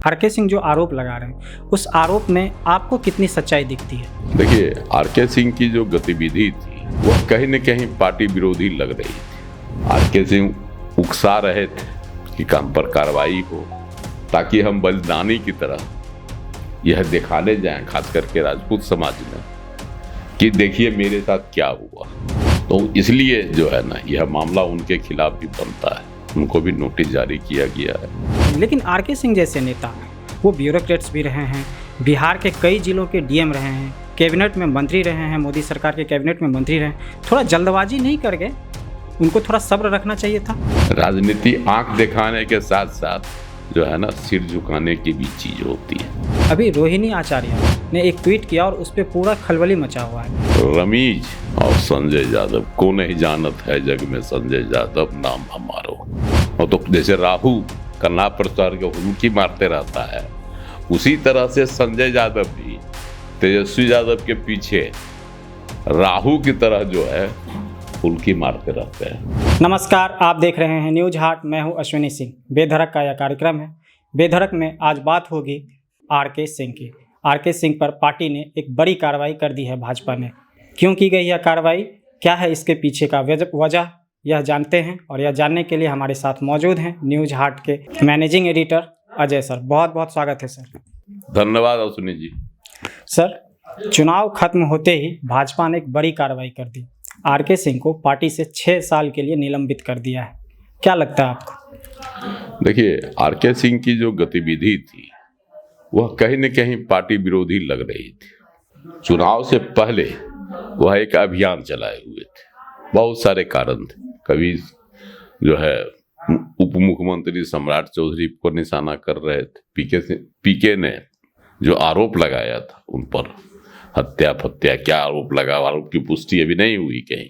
R K Singh जो आरोप लगा रहे हैं, उस आरोप में आपको कितनी सच्चाई दिखती है? देखिए, आरके सिंह की जो गतिविधि थी वह कहीं न कहीं पार्टी विरोधी लग रही थी। आरके सिंह उकसा रहे थे कि काम पर कार्रवाई हो, ताकि हम बलिदानी की तरह यह दिखाने जाएं, खास करके राजपूत समाज में, कि देखिए मेरे साथ क्या हुआ। तो इसलिए जो है ना, यह मामला उनके खिलाफ भी बनता है, उनको भी नोटिस जारी किया गया है। लेकिन आरके सिंह जैसे नेता, वो ब्यूरोक्रेट्स भी रहे हैं, बिहार के कई जिलों के डीएम रहे हैं, कैबिनेट में मंत्री रहे हैं, मोदी सरकार के कैबिनेट में मंत्री रहे, थोड़ा जल्दबाजी नहीं कर गए? उनको थोड़ा सब्र रखना चाहिए था। राजनीति आंख दिखाने के साथ साथ जो है ना, सिर झुकाने की भी चीज होती है। अभी रोहिणी आचार्य ने एक ट्वीट किया और उस पर पूरा खलबली मचा हुआ है। रमीज और संजय यादव को नहीं जानत है जग में, संजय यादव नाम हमारो। और तो जैसे राहु कन्हा प्रचार के हुलकी मारते रहता है, उसी तरह से संजय यादव भी तेजस्वी यादव के पीछे राहु की तरह जो है हुलकी मारते रहते हैं। नमस्कार, आप देख रहे हैं न्यूज हाट। मैं हूं अश्विनी सिंह। बेधड़क का यह कार्यक्रम है। बेधड़क में आज बात होगी आरके सिंह की। आरके सिंह पर पार्टी ने एक बड़ी कार्रवाई कर दी है। भाजपा ने क्यों की गई यह कार्रवाई, क्या है इसके पीछे का वजह, यह जानते हैं। और यह जानने के लिए हमारे साथ मौजूद हैं न्यूज हाट के मैनेजिंग एडिटर अजय सर। बहुत बहुत स्वागत है सर। धन्यवाद अश्विनी जी। सर, चुनाव खत्म होते ही भाजपा ने एक बड़ी कार्रवाई कर दी। आरके सिंह को पार्टी से 6 साल के लिए निलंबित कर दिया है। क्या लगता है आपको? देखिए, आरके सिंह की जो गतिविधि थी वह कहीं न कहीं पार्टी विरोधी लग रही थी। चुनाव से पहले वह एक अभियान चलाए हुए थे, बहुत सारे कारण थे। कभी जो है उप मुख्यमंत्री सम्राट चौधरी को निशाना कर रहे थे। पीके ने जो आरोप लगाया था उन पर, हत्या क्या आरोप लगा, आरोप की पुष्टि अभी नहीं हुई कहीं,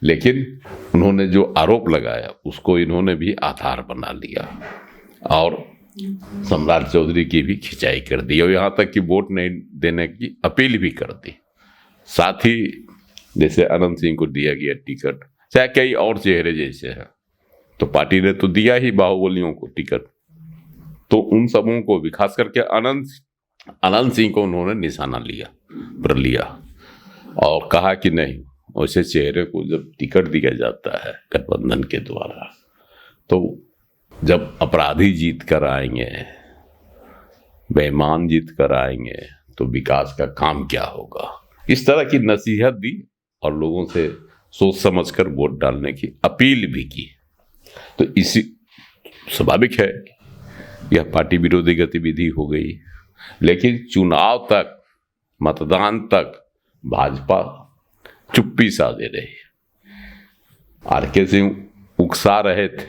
लेकिन उन्होंने जो आरोप लगाया उसको इन्होंने भी आधार बना लिया और सम्राट चौधरी की भी खिंचाई कर दी और यहाँ तक कि वोट नहीं देने की अपील भी कर दी। साथ ही जैसे अनंत सिंह को दिया गया टिकट, चाहे कई और चेहरे जैसे हैं, तो पार्टी ने तो दिया ही बाहुबलियों को टिकट, तो उन सबों को भी, खास करके अनंत सिंह को उन्होंने निशाना लिया और कहा कि नहीं, वैसे चेहरे को जब टिकट दिया जाता है गठबंधन के द्वारा, तो जब अपराधी जीत कर आएंगे, बेईमान जीत कर आएंगे, तो विकास का काम क्या होगा। इस तरह की नसीहत दी और लोगों से सोच समझकर वोट डालने की अपील भी की। तो इसी स्वाभाविक है यह पार्टी विरोधी गतिविधि हो गई, लेकिन चुनाव तक, मतदान तक भाजपा चुप्पी साधे रही। आरके सिंह उकसा रहे थे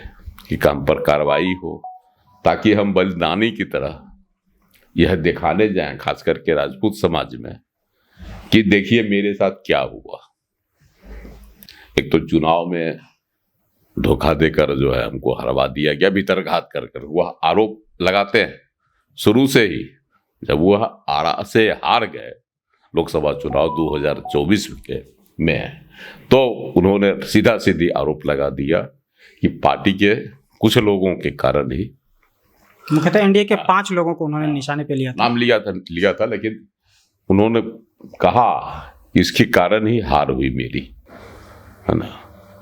कि काम पर कार्रवाई हो, ताकि हम बलिदानी की तरह यह दिखाने जाएं, खास करके राजपूत समाज में, कि देखिए मेरे साथ क्या हुआ। एक तो चुनाव में धोखा देकर जो है हमको हरवा दिया गया, भीतरघात कर वह आरोप लगाते हैं शुरू से ही। जब वह आरा से हार गए लोकसभा चुनाव 2024 में, तो उन्होंने सीधी आरोप लगा दिया कि पार्टी के कुछ लोगों के कारण ही, मुख्यतः एनडीए के 5 लोगों को उन्होंने निशाने पे नाम लिया था, लेकिन उन्होंने कहा कि इसके कारण ही हार हुई मेरी, है ना।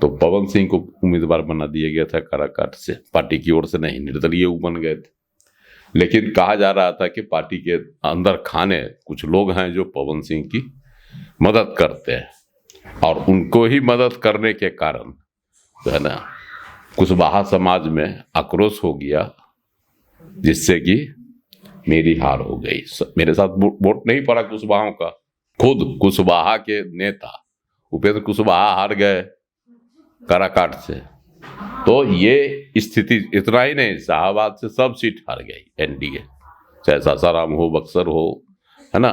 तो पवन सिंह को उम्मीदवार बना दिया गया था काराकाट से, पार्टी की ओर से नहीं, निर्दलीय बन गए थे। लेकिन कहा जा रहा था कि पार्टी के अंदर खाने कुछ लोग हैं जो पवन सिंह की मदद करते हैं, और उनको ही मदद करने के कारण जो है ना, कुशवाहा समाज में आक्रोश हो गया, जिससे कि मेरी हार हो गई। मेरे साथ वोट नहीं पड़ा कुशवाहा का। खुद कुशवाहा के नेता उपेंद्र कुशवाहा हार गए काराकाट से। तो ये स्थिति, इतना ही नहीं, शाहबाद से सब सीट हार गई एनडीए, चाहे सासाराम हो, बक्सर हो, है ना,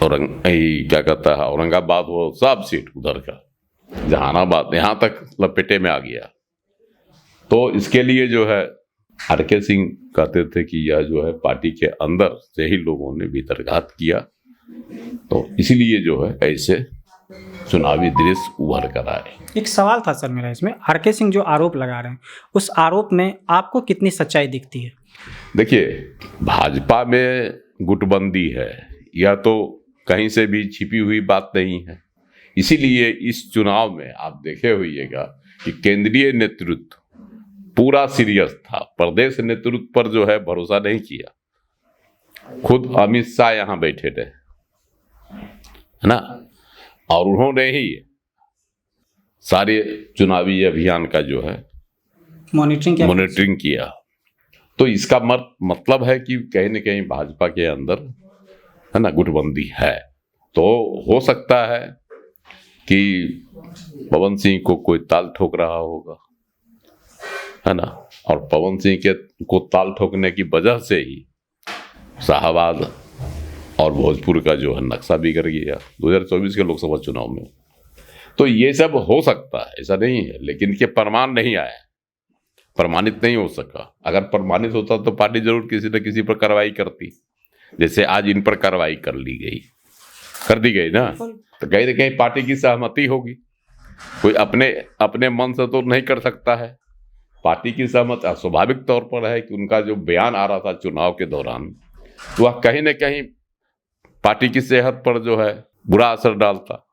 क्या कहता है, औरंगाबाद हो, सब सीट उधर का, जहानाबाद, यहाँ तक लपेटे में आ गया। तो इसके लिए जो है आरके सिंह कहते थे कि यह जो है पार्टी के अंदर से ही लोगों ने भीतरघात किया, तो इसीलिए जो है ऐसे चुनावी दृश्य उभर कर आए। एक सवाल था सर मेरा इसमें, आरके सिंह जो आरोप लगा रहे हैं उस आरोप में आपको कितनी सच्चाई दिखती है? देखिए, भाजपा में गुटबंदी है या तो कहीं से भी छिपी हुई बात नहीं है। इसीलिए इस चुनाव में आप देखे होइएगा कि केंद्रीय नेतृत्व पूरा सीरियस था, प्रदेश नेतृत्व पर जो है भरोसा नहीं किया। खुद अमित शाह यहाँ बैठे रहे, है ना, और उन्होंने ही सारे चुनावी अभियान का जो है मॉनिटरिंग किया। तो इसका मतलब है कि कहीं न कहीं भाजपा के अंदर, है ना, गुटबंदी है। तो हो सकता है कि पवन सिंह को कोई ताल ठोक रहा होगा, है ना, और पवन सिंह को ताल ठोकने की वजह से ही शाहबाद और भोजपुर का जो है नक्शा बिगड़ गया 2024 के लोकसभा चुनाव में। तो ये सब हो सकता है, ऐसा नहीं है, लेकिन के प्रमाण नहीं आया, प्रमाणित नहीं हो सका। अगर प्रमाणित होता तो पार्टी जरूर किसी न किसी पर कार्रवाई करती, जैसे आज इन पर कार्रवाई कर दी गई ना, तो कहीं न कहीं पार्टी की सहमति होगी। कोई अपने मन से तो नहीं कर सकता है, पार्टी की सहमति स्वाभाविक तौर पर है कि उनका जो बयान आ रहा था चुनाव के दौरान, तो वह कहीं न कहीं पार्टी की सेहत पर जो है बुरा असर डालता।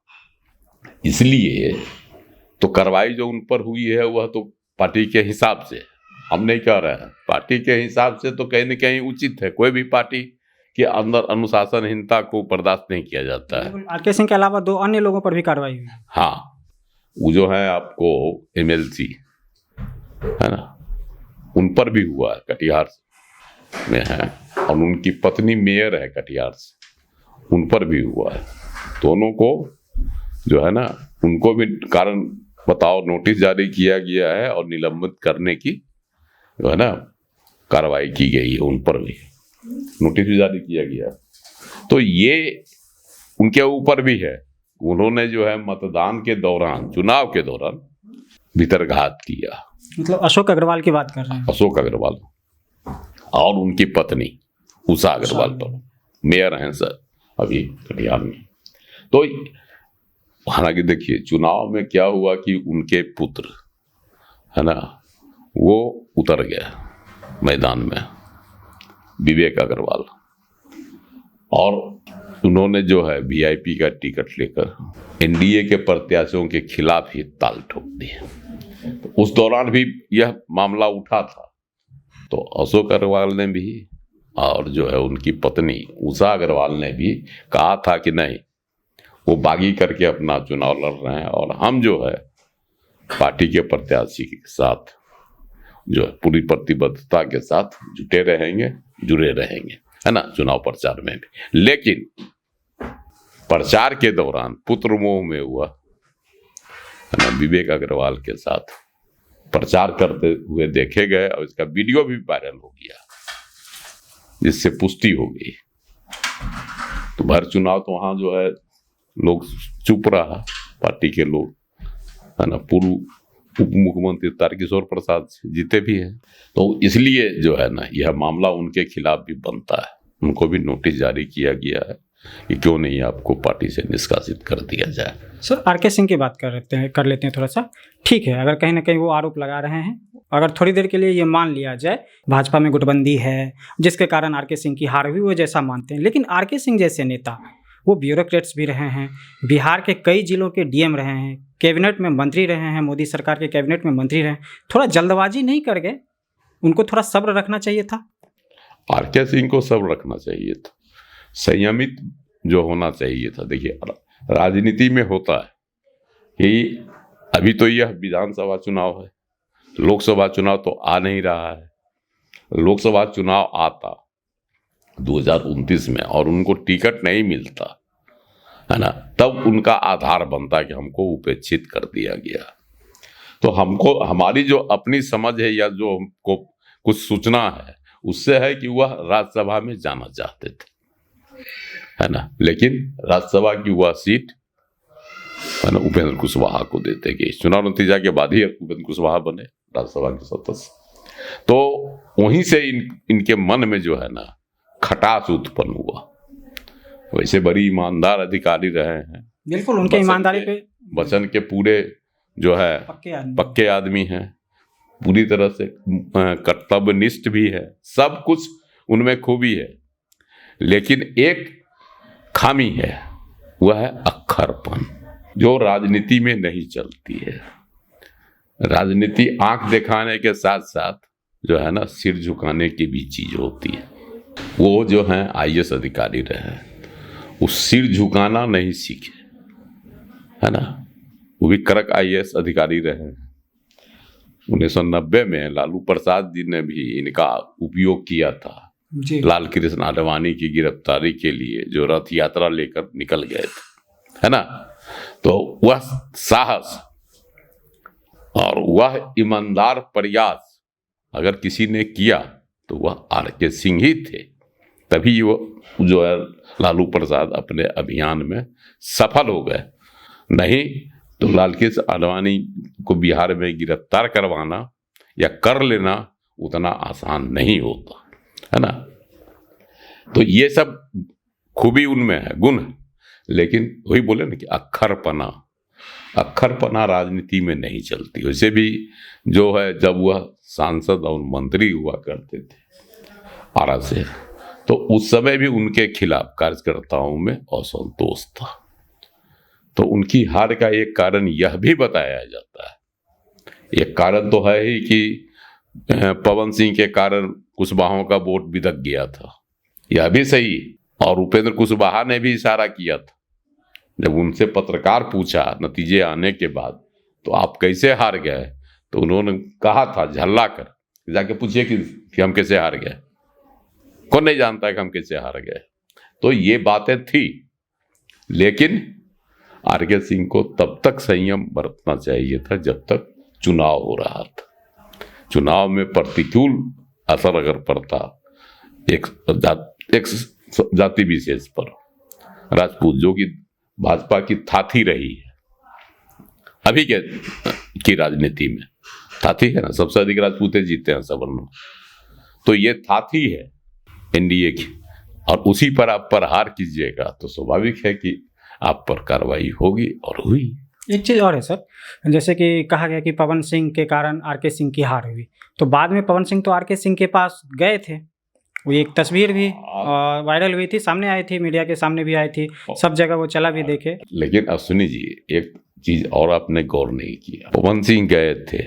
इसलिए तो कार्रवाई जो उन पर हुई है वह तो पार्टी के हिसाब से, हम नहीं कह रहे हैं, पार्टी के हिसाब से तो कहीं न कहीं उचित है। कोई भी पार्टी के अंदर अनुशासनहीनता को बर्दाश्त नहीं किया जाता है। आरके सिंह के अलावा 2 अन्य लोगों पर भी कार्रवाई हुई। हाँ, वो जो है आपको MLC, है ना, उन पर भी हुआ है, कटिहार में है, और उनकी पत्नी मेयर है कटिहार से, उन पर भी हुआ है। दोनों को जो है ना, उनको भी कारण बताओ नोटिस जारी किया गया है और निलंबित करने की जो है ना कार्रवाई की गई है, उन पर भी नोटिस भी जारी किया गया। तो ये उनके ऊपर भी है, उन्होंने जो है मतदान के दौरान, चुनाव के दौरान भीतरघात किया। मतलब अशोक अग्रवाल की बात कर रहे हैं? अशोक अग्रवाल और उनकी पत्नी उषा अग्रवाल पर, मेयर हैं सर अभी कटिहार में। तो हालांकि देखिए चुनाव में क्या हुआ कि उनके पुत्र, है ना, वो उतर गया मैदान में, विवेक अग्रवाल, और उन्होंने जो है VIP का टिकट लेकर NDA के प्रत्याशियों के खिलाफ ही ताल ठोक दी। तो उस दौरान भी यह मामला उठा था, तो अशोक अग्रवाल ने भी और जो है उनकी पत्नी उषा अग्रवाल ने भी कहा था कि नहीं, वो बागी करके अपना चुनाव लड़ रहे हैं और हम जो है पार्टी के प्रत्याशी के साथ जो है पूरी प्रतिबद्धता के साथ जुड़े रहेंगे, है ना, चुनाव प्रचार में भी। लेकिन प्रचार के दौरान पुत्र मोह में हुआ, है ना, विवेक अग्रवाल के साथ प्रचार करते हुए देखे गए और इसका वीडियो भी वायरल हो गया, जिससे पुष्टि हो गई। तो भर चुनाव तो वहां जो है लोग चुप रहा, पार्टी के लोग, है ना, पूर्व उप मुख्यमंत्री तारकिशोर प्रसाद जीते भी हैं। तो इसलिए जो है ना यह मामला उनके खिलाफ भी बनता है, उनको भी नोटिस जारी किया गया है कि क्यों नहीं आपको पार्टी से निष्कासित कर दिया जाए। सर आरके सिंह की बात कर लेते हैं थोड़ा सा। ठीक है, अगर कहीं ना कहीं वो आरोप लगा रहे हैं, अगर थोड़ी देर के लिए ये मान लिया जाए भाजपा में गुटबंदी है जिसके कारण आरके सिंह की हार हुई, वो जैसा मानते हैं, लेकिन आरके सिंह जैसे नेता वो ब्यूरोक्रेट्स भी रहे हैं, बिहार के कई जिलों के DM रहे हैं, कैबिनेट में मंत्री रहे हैं, मोदी सरकार के कैबिनेट में मंत्री रहे हैं, थोड़ा जल्दबाजी नहीं कर गए? उनको थोड़ा सब्र रखना चाहिए था। आरके सिंह को सब्र रखना चाहिए था, संयमित जो होना चाहिए था। देखिए राजनीति में होता है कि अभी तो यह विधानसभा चुनाव है, लोकसभा चुनाव तो आ नहीं रहा है। लोकसभा चुनाव आता 2029 में और उनको टिकट नहीं मिलता, है ना, तब उनका आधार बनता कि हमको उपेक्षित कर दिया गया। तो हमको हमारी जो अपनी समझ है या जो हमको कुछ सूचना है उससे है कि वह राज्यसभा में जाना चाहते थे, है ना, लेकिन राज्यसभा की वह सीट, है ना, उपेंद्र कुशवाहा को देते गए। चुनाव नतीजा के बाद ही उपेंद्र कुशवाहा बने राज्यसभा के सदस्य। तो वहीं से इनके मन में जो है ना खटास उत्पन्न हुआ। वैसे बड़ी ईमानदार अधिकारी रहे हैं, बिल्कुल उनके ईमानदारी पे वचन के पूरे जो है पक्के आदमी हैं, पूरी तरह से कर्तव्यनिष्ठ भी है, सब कुछ उनमें खूबी है। लेकिन एक खामी है, वह है अक्खरपन, जो राजनीति में नहीं चलती है। राजनीति आंख दिखाने के साथ साथ जो है ना, सिर झुकाने की भी चीज होती है। वो जो है आईएएस अधिकारी रहे, वो सिर झुकाना नहीं सीखे, है ना। वो भी कड़क आईएएस अधिकारी रहे। 1990 में लालू प्रसाद जी ने भी इनका उपयोग किया था जी। लाल कृष्ण आडवाणी की गिरफ्तारी के लिए, जो रथ यात्रा लेकर निकल गए थे, है ना। तो वह साहस और वह ईमानदार प्रयास अगर किसी ने किया तो वह आरके सिंह ही थे। तभी वो जो है लालू प्रसाद अपने अभियान में सफल हो गए। नहीं तो लाल कृष्ण आडवाणी को बिहार में गिरफ्तार करवाना या कर लेना उतना आसान नहीं होता, है ना। तो ये सब खूबी उनमें है, गुण है। लेकिन वही बोले ना कि अक्खरपना राजनीति में नहीं चलती। वैसे भी जो है, जब वह सांसद और मंत्री हुआ करते थे आरा से, तो उस समय भी उनके खिलाफ कार्यकर्ताओं में असंतोष था। तो उनकी हार का एक कारण यह भी बताया जाता है। एक कारण तो है ही कि पवन सिंह के कारण कुशवाहा का वोट बिदक गया था, यह भी सही। और उपेंद्र कुशवाहा ने भी इशारा किया था, जब उनसे पत्रकार पूछा नतीजे आने के बाद, तो आप कैसे हार गए, तो उन्होंने कहा था झल्ला कर, जाके पूछिए कि हम कैसे हार गए, कौन नहीं जानता है कि हम कैसे हार गए। तो ये बातें थी। लेकिन आरके सिंह को तब तक संयम बरतना चाहिए था जब तक चुनाव हो रहा था। चुनाव में प्रतिकूल असर अगर पड़ता एक जाति विशेष पर, राजपूत, जो कि भाजपा की थाथी रही है अभी की राजनीति में, थाथी है ना, सबसे अधिक राजपूते जीते हैं सवर्णों, तो ये थाथी है एनडीए की, और उसी पर आप प्रहार कीजिएगा तो स्वाभाविक है कि आप पर कार्रवाई होगी, और हुई। एक चीज़ और है सर, जैसे कि कहा गया कि पवन सिंह के कारण आरके सिंह की हार हुई, तो बाद में पवन सिंह तो आरके सिंह के पास गए थे, वो एक तस्वीर भी वायरल हुई थी, सामने आई थी, मीडिया के सामने भी आई थी, सब जगह वो चला भी देखे। लेकिन अश्विनी जी, एक चीज और आपने गौर नहीं किया, पवन सिंह गए थे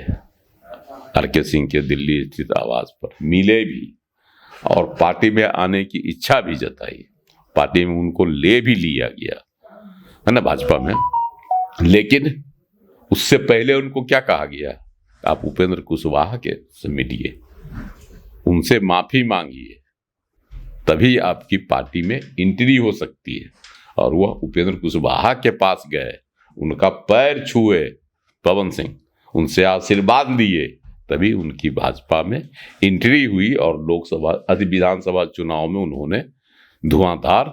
आरके सिंह के दिल्ली स्थित आवास पर, मिले भी और पार्टी में आने की इच्छा भी जताई, पार्टी में उनको ले भी लिया गया, है ना, भाजपा में। लेकिन उससे पहले उनको क्या कहा गया, आप उपेंद्र कुशवाहा के से मिलिए, उनसे माफी मांगिए, तभी आपकी पार्टी में एंट्री हो सकती है। और वह उपेंद्र कुशवाहा के पास गए, उनका पैर छुए पवन सिंह, उनसे आशीर्वाद लिए, तभी उनकी भाजपा में एंट्री हुई। और लोकसभा विधानसभा चुनाव में उन्होंने धुआंधार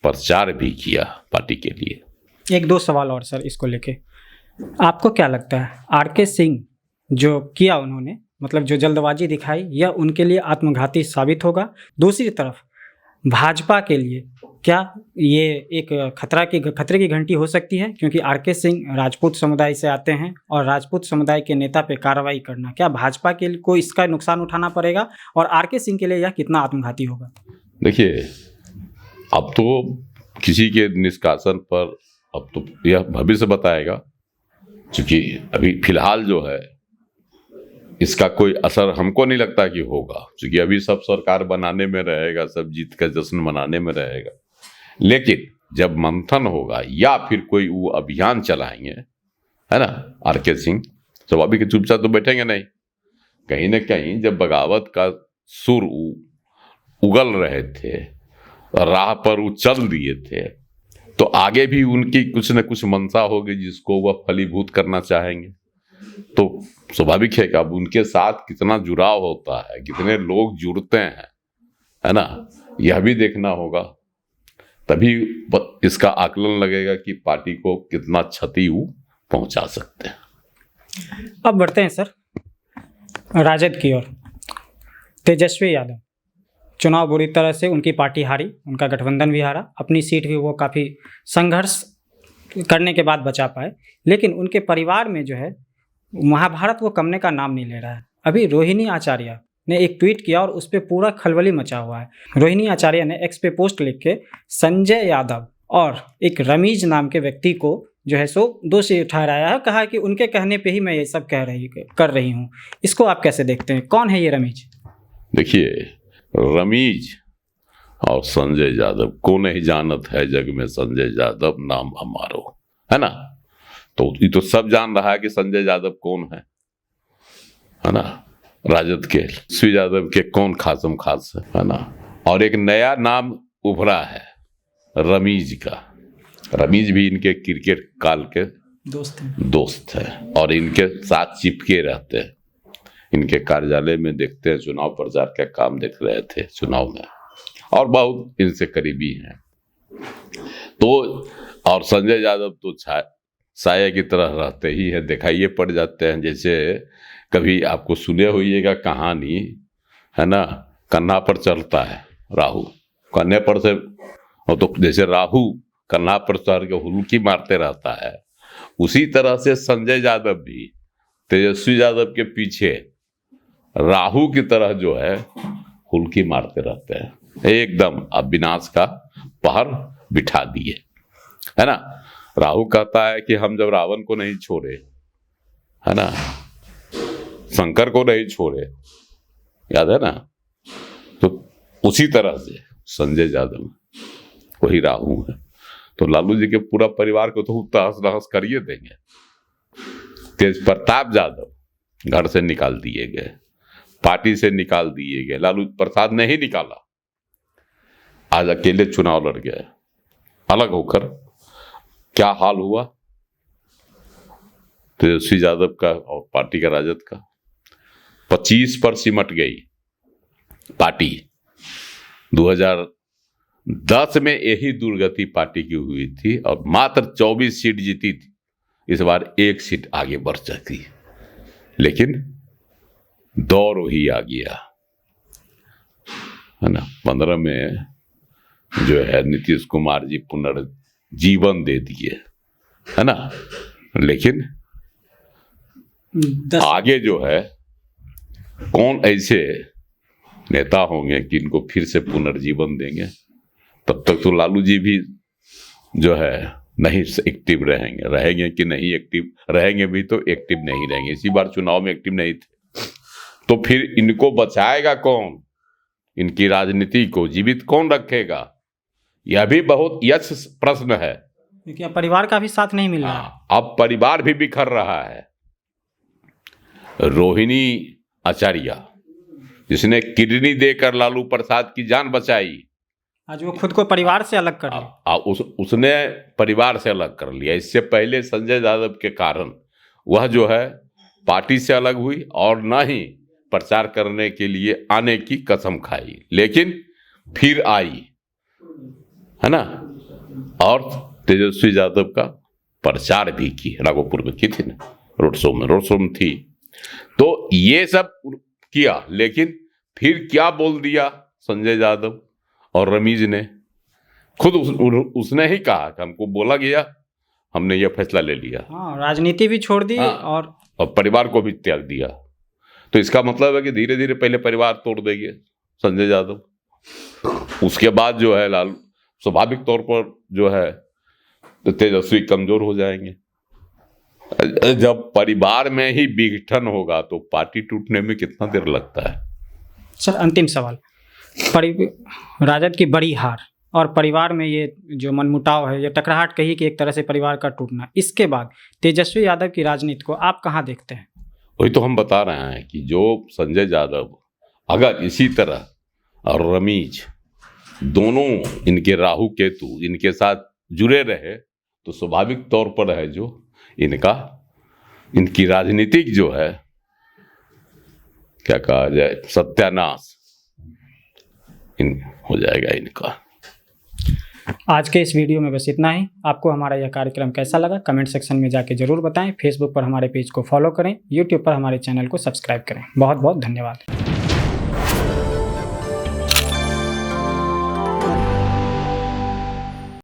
प्रचार भी किया पार्टी के लिए। एक दो सवाल और सर इसको लेके, आपको क्या लगता है आरके सिंह जो किया उन्होंने, मतलब जो जल्दबाजी दिखाई, यह उनके लिए आत्मघाती साबित होगा? दूसरी तरफ भाजपा के लिए क्या ये एक खतरे की घंटी हो सकती है, क्योंकि आरके सिंह राजपूत समुदाय से आते हैं और राजपूत समुदाय के नेता पे कार्रवाई करना, क्या भाजपा के लिए को इसका नुकसान उठाना पड़ेगा, और आरके सिंह के लिए यह कितना आत्मघाती होगा? देखिए, अब तो किसी के निष्कासन पर अब तो यह भविष्य बताएगा, क्योंकि अभी फिलहाल जो है इसका कोई असर हमको नहीं लगता कि होगा, क्योंकि अभी सब सरकार बनाने में रहेगा, सब जीत का जश्न मनाने में रहेगा। लेकिन जब मंथन होगा या फिर कोई वो अभियान चलाएंगे, है ना, आरके सिंह स्वाभाविक चुपचाप तो बैठेंगे नहीं, कहीं ना कहीं जब बगावत का सुर उगल रहे थे, राह पर वो चल दिए थे, तो आगे भी उनकी कुछ न कुछ मंशा होगी जिसको वह फलीभूत करना चाहेंगे। तो स्वाभाविक है कि अब उनके साथ कितना जुड़ाव होता है, कितने लोग जुड़ते हैं, है ना, यह भी देखना होगा, तभी इसका आकलन लगेगा कि पार्टी को कितना क्षति वो पहुंचा सकते हैं। अब बढ़ते हैं सर राजद की ओर। तेजस्वी यादव चुनाव बुरी तरह से उनकी पार्टी हारी, उनका गठबंधन भी हारा, अपनी सीट भी वो काफ़ी संघर्ष करने के बाद बचा पाए, लेकिन उनके परिवार में जो है महाभारत वो कमने का नाम नहीं ले रहा है। अभी रोहिणी आचार्य ने एक ट्वीट किया और उस पर पूरा खलबली मचा हुआ है। रोहिणी आचार्य ने एक्स पे पोस्ट लिख के संजय यादव और एक रमीज नाम के व्यक्ति को जो है सो दोषी ठहराया है, कहा कि उनके कहने पे ही मैं ये सब कर रही हूँ। इसको आप कैसे देखते हैं? कौन है ये रमीज? देखिए, रमीज और संजय यादव को नहीं जानत है जग में, संजय यादव नाम हमारो, है ना। तो ये तो सब जान रहा है कि संजय यादव कौन है ना। राजद के श्री यादव के कौन खासम खास है ना। और एक नया नाम उभरा है रमीज का। रमीज भी इनके क्रिकेट काल के दोस्त है और इनके साथ चिपके रहते हैं। इनके कार्यालय में देखते हैं, चुनाव प्रचार का काम देख रहे थे चुनाव में, और बहुत इनसे करीबी हैं। तो और संजय यादव तो साया की तरह रहते ही है, दिखाइए पड़ जाते हैं। जैसे कभी आपको सुने होइएगा कहानी, है ना, कन्हा पर चढ़ता है राहु, कन्हे पर से, तो जैसे राहु कन्हा पर चढ़ के हुल्की मारते रहता है, उसी तरह से संजय यादव भी तेजस्वी यादव के पीछे राहु की तरह जो है हुल्की मारते रहते हैं। एकदम अब विनाश का पहर बिठा दिए, है ना। राहु कहता है कि हम जब रावण को नहीं छोड़े, है ना, शंकर को नहीं छोड़े, याद है ना, तो उसी तरह से संजय यादव वही राहु है। तो लालू जी के पूरा परिवार को तो तहस नहस करिए देंगे। तेज प्रताप यादव घर से निकाल दिए गए, पार्टी से निकाल दिए गए। लालू प्रसाद ने ही निकाला, आज अकेले चुनाव लड़ गए अलग होकर। क्या हाल हुआ तेजस्वी यादव का और पार्टी का, राजद का। 25 पर सिमट गई पार्टी। 2010 में यही दुर्गति पार्टी की हुई थी और मात्र 24 सीट जीती थी। इस बार 1 सीट आगे बढ़ सकती, लेकिन दौर वही आ गया, है ना। 15 में जो है नीतीश कुमार जी पुनर्जीवन दे दिए, है ना, लेकिन आगे जो है कौन ऐसे नेता होंगे कि इनको फिर से पुनर्जीवन देंगे। तब तक तो लालू जी भी जो है नहीं एक्टिव रहेंगे कि नहीं एक्टिव रहेंगे, भी तो एक्टिव नहीं रहेंगे। इसी बार चुनाव में एक्टिव नहीं थे, तो फिर इनको बचाएगा कौन? इनकी राजनीति को जीवित कौन रखेगा? यह भी बहुत यक्ष प्रश्न है, क्योंकि परिवार का भी साथ नहीं मिल रहा है। अब परिवार भी बिखर रहा है। रोहिणी आचार्य जिसने किडनी देकर लालू प्रसाद की जान बचाई, आज वो खुद को परिवार से अलग कर लिया। उसने परिवार से अलग कर लिया। इससे पहले संजय यादव के कारण वह जो है पार्टी से अलग हुई और न ही प्रचार करने के लिए आने की कसम खाई, लेकिन फिर आई, है ना। और तेजस्वी यादव का प्रचार भी की, राघोपुर में की थी ना, रोड शो में थी। तो ये सब किया, लेकिन फिर क्या बोल दिया संजय यादव और रमीज ने? खुद उसने ही कहा कि हमको बोला गया, हमने यह फैसला ले लिया। हाँ, राजनीति भी छोड़ दी और परिवार को भी त्याग दिया। तो इसका मतलब है कि धीरे धीरे पहले परिवार तोड़ देंगे संजय यादव, उसके बाद जो है लालू स्वाभाविक तौर पर जो है तो तेजस्वी कमजोर हो जाएंगे। जब परिवार में ही विघटन होगा तो पार्टी टूटने में कितना देर लगता है? सर, अंतिम सवाल, राजद की बड़ी हार और परिवार में ये जो मनमुटाव है, ये टकराहट कही कि एक तरह से परिवार का टूटना, इसके बाद तेजस्वी यादव की राजनीति को आप कहाँ देखते हैं? वही तो हम बता रहे हैं कि जो संजय यादव अगर इसी तरह और रमीज दोनों इनके राहु केतु इनके साथ जुड़े रहे तो स्वाभाविक तौर पर है जो इनकी राजनीतिक जो है क्या कहा जाए सत्यानाश हो जाएगा इनका। आज के इस वीडियो में बस इतना ही। आपको हमारा यह कार्यक्रम कैसा लगा कमेंट सेक्शन में जाके जरूर बताएं। फेसबुक पर हमारे पेज को फॉलो करें, यूट्यूब पर हमारे चैनल को सब्सक्राइब करें। बहुत बहुत धन्यवाद।